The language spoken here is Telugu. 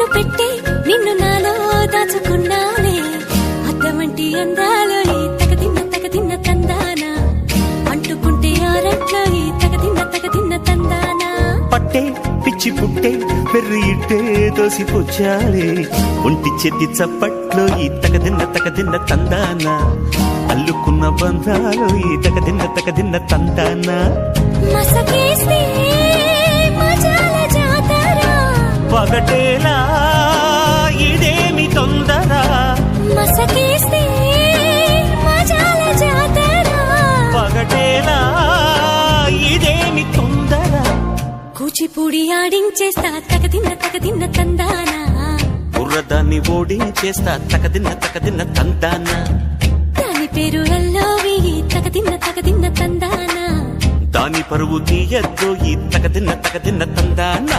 నిన్ను పెట్టి నిన్ను నాలో దాచుకున్నానే అద్దమంటి అందాలో ఈ తగదిన్న తందానా అంటుకుంటే ఆరట్లో ఈ తగదిన్న తందానా పట్టే పిచ్చి పుట్టే పెర్రి ఇట్టే దోసిపుచ్చాలే ఒంటి చేతి చప్పట్లో ఈ తగదిన్న తందానా అల్లుకున్న బంధాలు ఈ తగదిన్న తందానా మసకేస్తే మజాల జాతర పగటేలా ఇదేమి తొందర మసకేస్తే మజాల జాతర పగటేలా ఇదేమి తొందర కూచిపూడి ఆడించేస్తా తగదిన్న తందానా బుర్రదాన్ని ఓడించేస్తా తగదిన్న తందానా దాని పేరు ఎల్లోవి తగదిన్న తందానా దాని పరువు తీయద్దు ఈ తగదిన్న తందానా